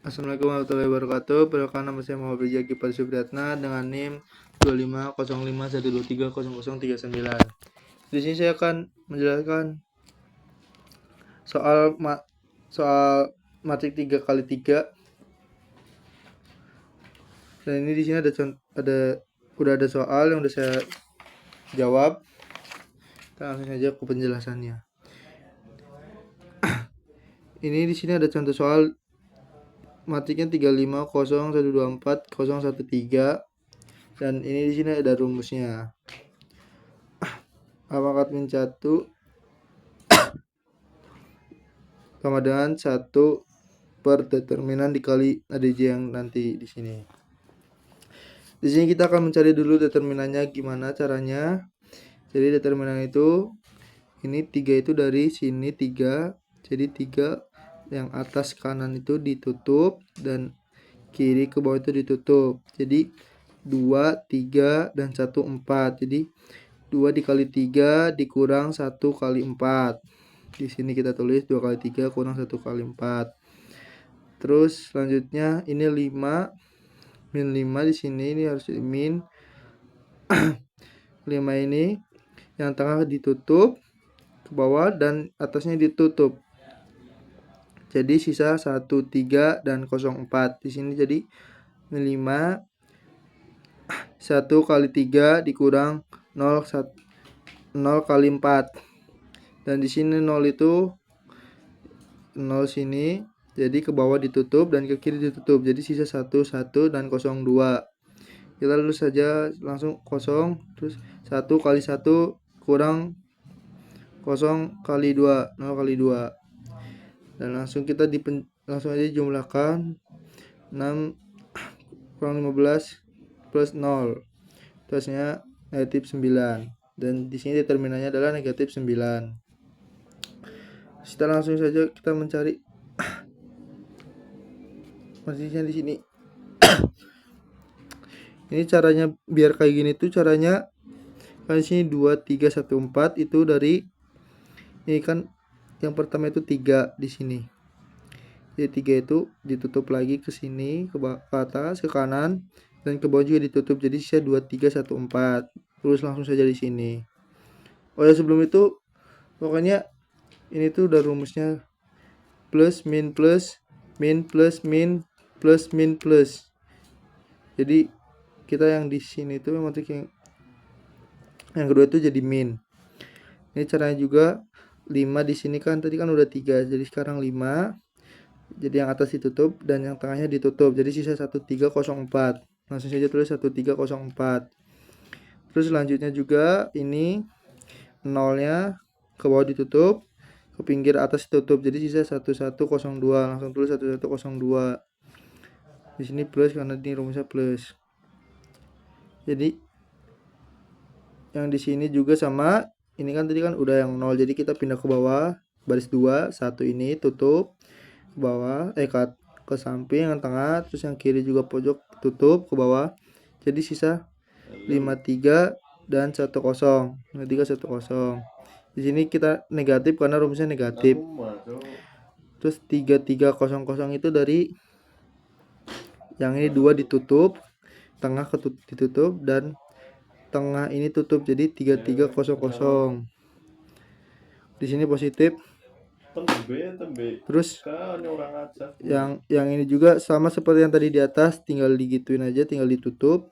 Assalamualaikum warahmatullahi wabarakatuh. Perkenalkan, nama saya Muhammad Rizky Supriyatna dengan NIM 250512300039. Di sini saya akan menjelaskan soal matrik 3x3. Dan ini di sini udah ada soal yang udah saya jawab. Kita langsung saja ke penjelasannya. Ini di sini ada contoh soal matriknya 350124013 dan ini di sini ada rumusnya. Apakah min 1 sama dengan 1 per determinan dikali ADJ yang nanti di sini. Di sini kita akan mencari dulu determinannya, gimana caranya. Jadi determinan itu ini 3 itu dari sini 3. Jadi 3 yang atas kanan itu ditutup dan kiri ke bawah itu ditutup. Jadi 2, 3 dan 1 4. Jadi 2 dikali 3 dikurang 1 kali 4. Di sini kita tulis 2 kali 3 kurang 1 kali 4. Terus selanjutnya ini 5 min 5 di sini, ini harus min 5 ini yang tengah ditutup ke bawah dan atasnya ditutup. Jadi sisa 1, 3 dan 0 4. Di sini jadi min 5 1 kali 3 dikurang 0 kali 4. Dan di sini 0 itu 0 sini, jadi ke bawah ditutup dan ke kiri ditutup. Jadi sisa 1 1 dan 0 2. Kita lulus saja langsung 0, terus 1 kali 1 kurang 0 kali 2, 0 kali 2. Dan langsung kita langsung aja jumlahkan 6 kurang 15 plus 0. Terusnya negatif 9. Dan di sini determinannya adalah negatif 9. Kita langsung saja kita mencari matriknya di sini. Ini caranya biar kayak gini tuh caranya kan di sini 2 3 1 4 itu dari ini kan yang pertama itu 3 di sini. Jadi 3 itu ditutup lagi ke sini, ke atas, ke kanan dan ke bawah juga ditutup. Jadi sisa 2 3 1 4. Terus langsung saja di sini. Oh ya, sebelum itu pokoknya ini tuh udah rumusnya plus min plus min plus min plus min plus. Jadi kita yang di sini tuh matrik yang kedua itu jadi min. Ini caranya juga 5 di sini kan tadi kan udah 3, jadi sekarang 5. Jadi yang atas ditutup dan yang tengahnya ditutup. Jadi sisa 1304. Langsung saja tulis 1304. Terus selanjutnya juga ini 0-nya ke bawah ditutup, ke pinggir atas ditutup. Jadi sisa 1102. Langsung tulis 1102. Di sini plus karena ini rumusnya plus. Jadi yang di sini juga sama. Ini kan tadi kan udah yang 0, jadi kita pindah ke bawah baris 2, 1 ini tutup ke bawah, ke samping yang tengah, terus yang kiri juga pojok tutup ke bawah. Jadi sisa 53 dan 10. 53 10. Di sini kita negatif karena rumusnya negatif. Terus 3300 itu dari yang ini 2 ditutup, tengah ditutup dan tengah ini tutup, jadi 3300. Di sini positif. Terus yang ini juga sama seperti yang tadi di atas, tinggal digituin aja, tinggal ditutup.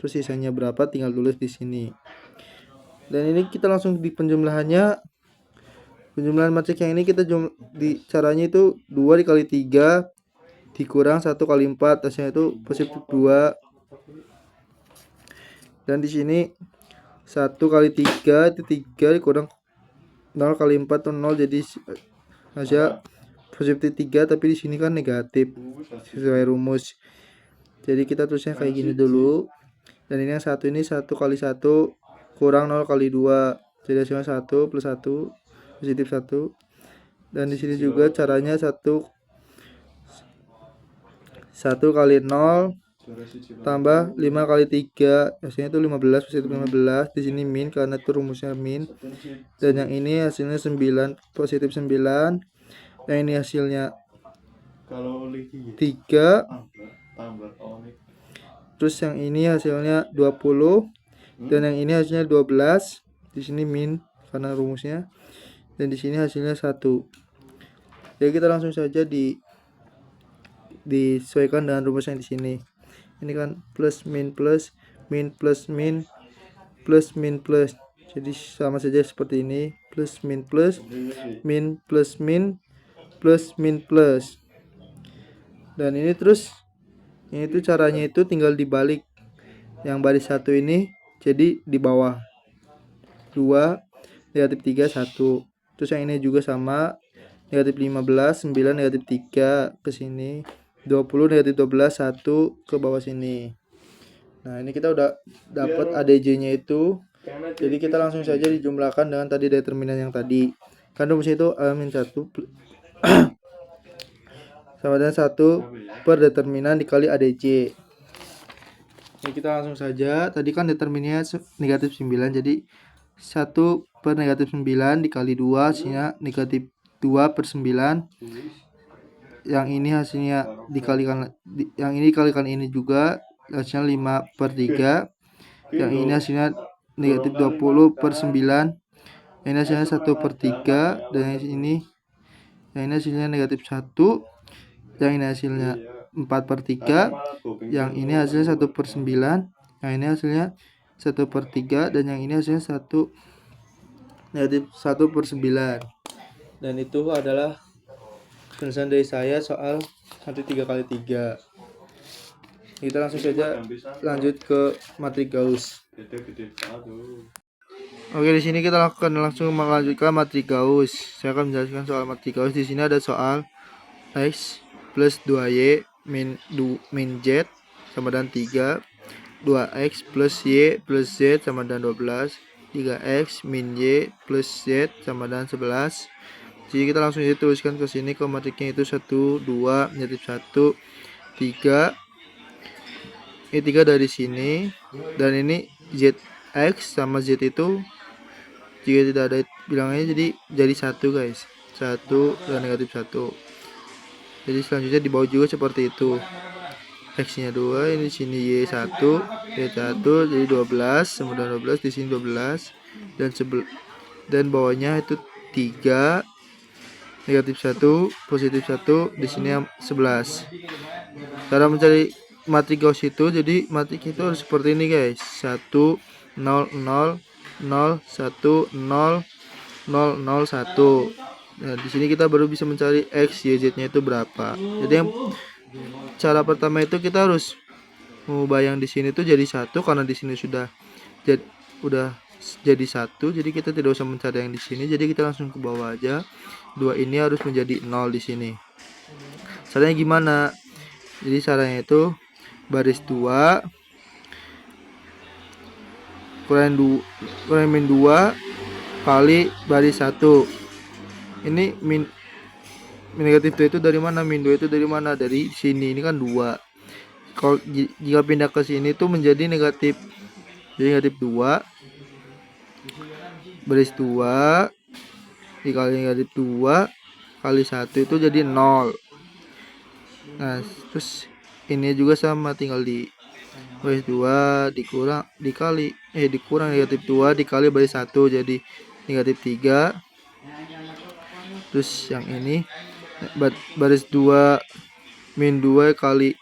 Terus sisanya berapa tinggal tulis di sini. Dan ini kita langsung di penjumlahannya. Penjumlahan matrik yang ini kita di caranya itu 2 dikali 3 dikurang 1 kali 4, hasilnya itu positif 2. Dan di sini 1 kali 3 itu 3 dikurang 0 kali 4 itu 0, jadi hasil positif 3, tapi di sini kan negatif sesuai rumus. Jadi kita tulisnya kayak gini dulu. Dan ini yang satu ini 1 kali 1 kurang 0 kali 2. Jadi hasilnya 1 plus 1 positif 1. Dan di sini juga caranya 1 kali 0 tambah 5 kali 3, hasilnya itu 15 positif 15. Di sini min karena itu rumusnya min. Dan yang ini hasilnya 9 positif 9. Yang ini hasilnya 3. Terus yang ini hasilnya 20 dan yang ini hasilnya 12. Di sini min karena rumusnya. Dan di sini hasilnya 1. Jadi kita langsung saja disesuaikan dengan rumus yang di sini. Ini kan plus min plus, min plus min, plus min plus. Jadi sama saja seperti ini, plus min plus, min plus min, plus min plus. Dan ini terus ini tuh caranya itu tinggal dibalik. Yang baris 1 ini jadi di bawah 2, negatif 3, 1. Terus yang ini juga sama, negatif 15, 9, negatif 3 ke sini, 20, negatif 12, 1 ke bawah sini. Nah ini kita udah dapat ADJ nya itu. Jadi kita langsung saja dijumlahkan dengan tadi determinan yang tadi. Kan rumusnya itu A-1 sama dengan 1 per determinan dikali ADC. Ini kita langsung saja. Tadi kan determinannya negatif 9. Jadi 1 per negatif 9 dikali 2 hasilnya negatif 2 per 9. Yang ini hasilnya dikalikan, yang ini dikalikan ini juga hasilnya 5 per 3. Yang ini hasilnya negatif 20 per 9. Ini hasilnya 1 per 3. Dan yang ini hasilnya negatif 1. Yang ini hasilnya 4 per 3. Yang ini hasilnya 1 per 9. Yang ini hasilnya 1 per 3. Dan yang ini hasilnya 1 negatif 1 per 9. Dan itu adalah penyelesaian dari saya soal 3 kali 3. Kita langsung saja lanjut ke matrik Gauss. Oke, di sini kita akan langsung melanjutkan matrik Gauss. Saya akan menjelaskan soal matrik Gauss. Di sini ada soal X plus 2Y min Z sama dengan 3, 2X plus Y plus Z sama dengan 12, 3X min Y plus Z sama dengan 11. Jadi kita langsung aja tuliskan ke sini ke matriknya itu 1, 2, negatif 1, 3. Ini 3 dari sini. Dan ini ZX sama Z itu jika tidak ada bilangnya jadi 1 guys. 1 dan negatif 1. Jadi selanjutnya di bawah juga seperti itu. X nya 2, ini di sini Y1, Y1 jadi 12 sama dengan 12, di sini 12 dan bawahnya itu 3, negatif 1, positif 1, di sini 11. Cara mencari matrik Gauss itu, jadi matrik itu harus seperti ini guys. 1 0 0 0 1 0 0 0 1. Nah, di sini kita baru bisa mencari X, Y, Z-nya itu berapa. Jadi yang cara pertama itu kita harus mengubah yang di sini tuh jadi 1 karena di sini sudah jadi 1. Jadi kita tidak usah mencari yang di sini. Jadi kita langsung ke bawah aja. 2 ini harus menjadi 0 di sini. Caranya gimana? Jadi caranya itu baris 2 kurang min 2 kali baris 1. Ini min negatif 2 itu dari mana? Min 2 itu dari mana? Dari sini. Ini kan 2. Kalau jika pindah ke sini itu menjadi negatif. Jadi negatif 2 baris 2 dikali negatif 2 kali 1 itu jadi 0. Nah, terus ini juga sama, tinggal di baris 2 dikurang negatif 2 dikali baris 1 jadi negatif 3. Terus yang ini baris 2 min 2 kali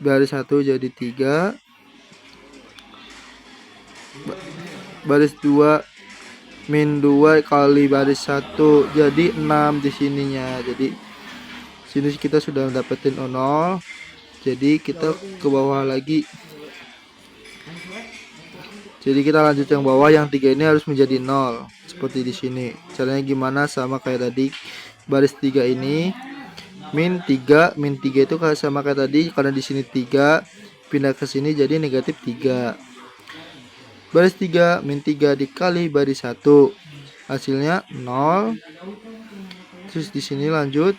baris 1 jadi 3. Baris 2 min 2 kali baris 1 jadi 6 di sininya. Jadi sini kita sudah mendapatkan 0. Jadi kita ke bawah lagi. Jadi kita lanjut yang bawah, yang 3 ini harus menjadi 0 seperti di sini. Caranya gimana? Sama kayak tadi. Baris 3 ini min 3 itu sama kayak tadi, karena di sini 3 pindah ke sini jadi negatif 3. Baris 3 min 3 dikali baris 1 hasilnya 0. Terus di sini lanjut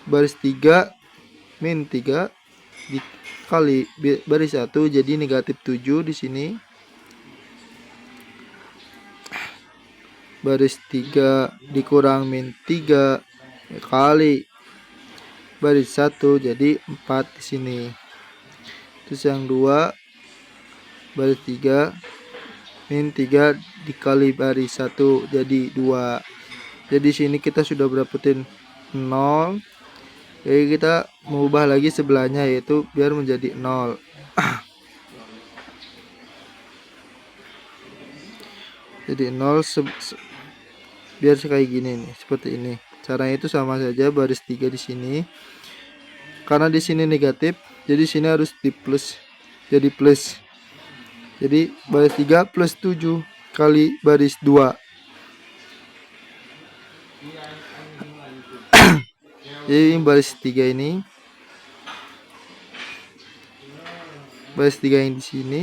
baris 3 min 3 dikali baris 1 jadi negatif 7 di sini. Baris 3 dikurang min 3 kali baris 1 jadi 4 di sini. Terus yang 2 baris 3 min 3 dikali baris 1 jadi 2. Jadi sini kita sudah dapetin 0. Jadi kita mengubah lagi sebelahnya, yaitu biar menjadi 0. Jadi 0 biar kayak gini nih, seperti ini. Caranya itu sama saja, baris 3 di sini. Karena di sini negatif, jadi sini harus di plus. Jadi plus. Jadi baris 3 plus 7 kali baris 2. Jadi baris 3 ini, baris 3 yang di sini,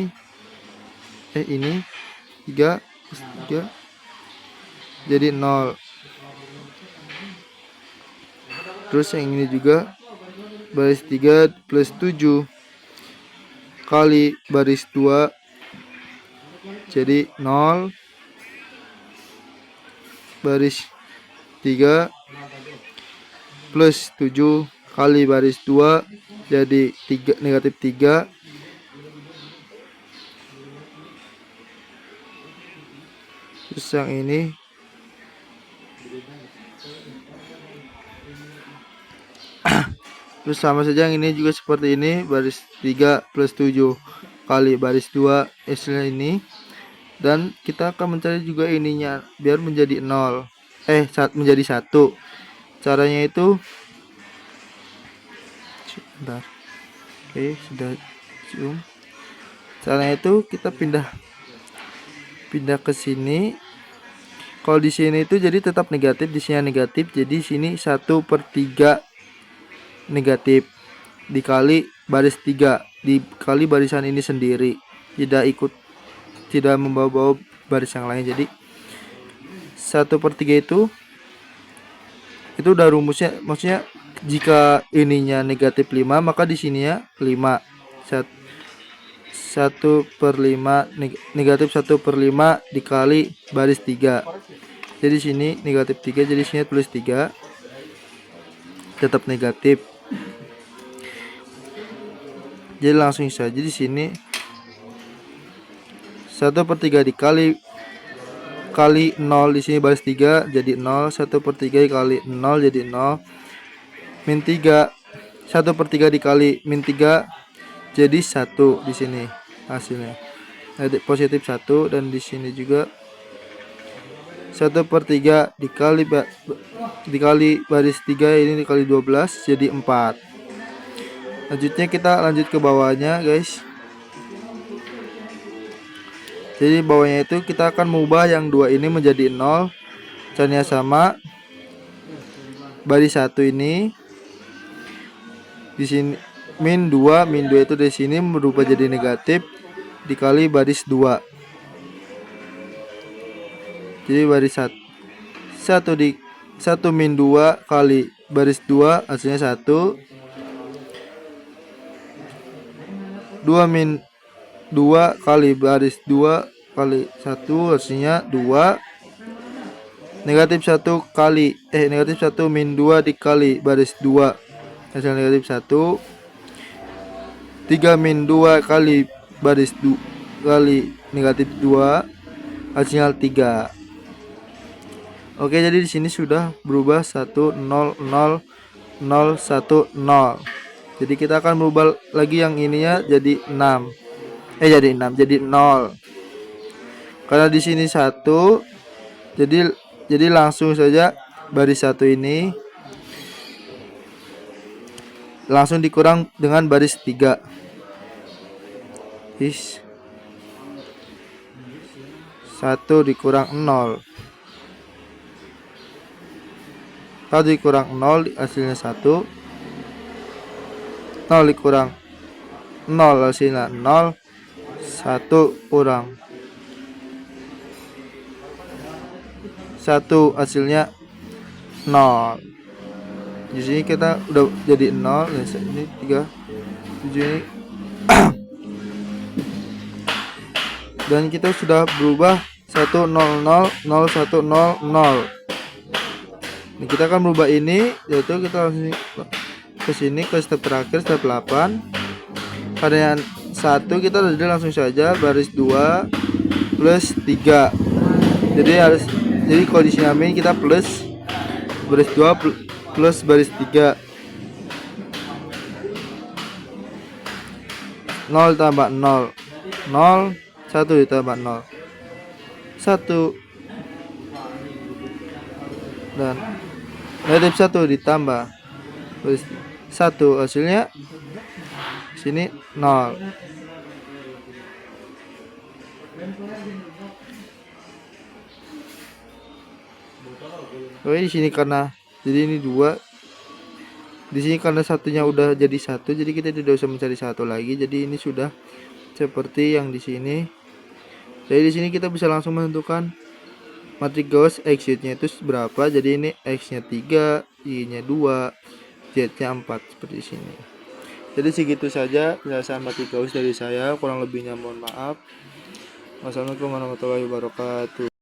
ini 3 plus 3 jadi 0. Terus yang ini juga baris 3 plus 7 kali baris 2 jadi 0. Baris 3 plus 7 kali baris 2 jadi 3, negatif 3. Terus yang ini terus sama saja, yang ini juga seperti ini, baris 3 plus 7 kali baris 2 hasilnya ini. Dan kita akan mencari juga ininya biar menjadi 0, menjadi 1. Caranya itu sebentar. Oke, sudah zoom. Caranya itu kita pindah ke sini. Kalau di sini itu jadi tetap negatif, di sini negatif, jadi sini 1/3 negatif dikali baris 3 dikali barisan ini sendiri, tidak membawa-bawa baris yang lain. Jadi 1/3 itu udah rumusnya, maksudnya jika ininya negatif 5 maka di sininya 5. 1/5 negatif 1/5 dikali baris 3. Jadi sini negatif 3, jadi sini tulis 3, tetap negatif. Jadi langsung saja di sini 1/3 dikali 0, di sini baris 3 jadi 0. 1/3 dikali 0 jadi 0. Min 3, 1/3 dikali min 3 jadi 1 di sini hasilnya. Jadi positif 1, dan di sini juga 1/3 dikali baris 3 ini dikali 12 jadi 4. Lanjutnya kita lanjut ke bawahnya, guys. Jadi bawahnya itu kita akan mengubah yang 2 ini menjadi 0. Caranya sama. Baris 1 ini di sini min 2 itu di sini berubah jadi negatif dikali baris 2. Jadi baris 1 min 2 kali baris 2 hasilnya 1. 2 min 2 kali baris 2 kali 1 hasilnya 2. Negatif 1 kali negatif 1 min 2 dikali baris 2 hasil negatif 1. 3 min 2 kali baris 2 kali negatif 2 hasilnya 3. Oke, jadi di sini sudah berubah 1 0 0 0 1 0. Jadi kita akan merubah lagi yang ininya jadi 6. Jadi 0. Karena di sini 1, jadi langsung saja baris 1 ini langsung dikurang dengan baris 3. 1 dikurang 0. 1 dikurang 0 hasilnya 1. 0 dikurang 0 hasilnya 0. 1 kurang 1 hasilnya 0. Di sini kita udah jadi 0. Ini 3 7 ini. Dan kita sudah berubah 1 0 0 0 1 0 0. Ini kita akan merubah ini, yaitu kita langsung ke sini ke step terakhir, step 8. Pada yang 1 kita langsung saja baris 2 plus 3. Jadi kalau di sini amin kita plus baris 2 plus baris 3. 0 tambah 0 0, 1 ditambah 0 1, dan negatif 1 ditambah baris 1, hasilnya sini 0. Oke, di sini karena jadi ini 2. Di sini karena satunya udah jadi 1, jadi kita tidak usah mencari 1 lagi. Jadi ini sudah seperti yang di sini. Jadi di sini kita bisa langsung menentukan matriks Gauss X-nya itu berapa. Jadi ini X-nya 3, Y-nya 2, Z-nya 4 seperti sini. Jadi segitu saja penjelasan matriks Gauss dari saya. Kurang lebihnya mohon maaf. Wassalamualaikum warahmatullahi wabarakatuh.